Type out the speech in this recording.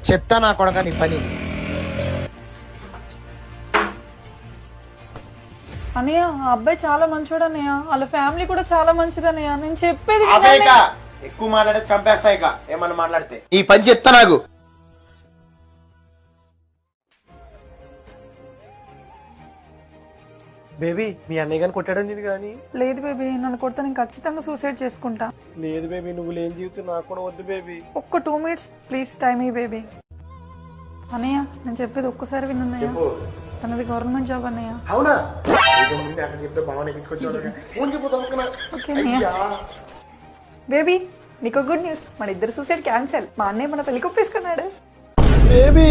చెప్తా నా కొడక నీ పని. అన్నయ్య ఆ అబ్బాయి చాలా మంచోడు అన్నయ్య, వాళ్ళ ఫ్యామిలీ కూడా చాలా మంచిది అన్నయ్య. నేను చెప్పేది ఎక్కువ మాట్లాడితే చంపేస్తా. ఇక ఏమన్నా మాట్లాడితే ఈ పని చెప్తా నాకు. బేబీ మీ అన్నయ్య గాని కొట్టాడని నేను కానీ. లేదు బేబీ, నన్ను కొడితే నేను ఖచ్చితంగా సూసైడ్ చేసుకుంటా. లేదు బేబీ, నువ్వు లేని జీవితం నాకు కూడా వద్దు బేబీ. ఒక్క 2 minutes ప్లీజ్ టైం ఈ బేబీ. అన్నయ్య నేను చెప్పేది ఒక్కసారి విన్నయ్య, తనది గవర్నమెంట్ జాబ్ అన్నయ్య. అవునా? అక్కడ చెప్తే బాగా ఎక్కించుకొచ్చేవాడు. ఫోన్ చెప్పుతాం. ఓకే అన్నయ్య. బేబీ నీకు గుడ్ న్యూస్, మన ఇద్దరు సూసైడ్ క్యాన్సల్. మా అన్నయ్య మన పెళ్లి ఒప్పేసుకున్నాడు. బేబీ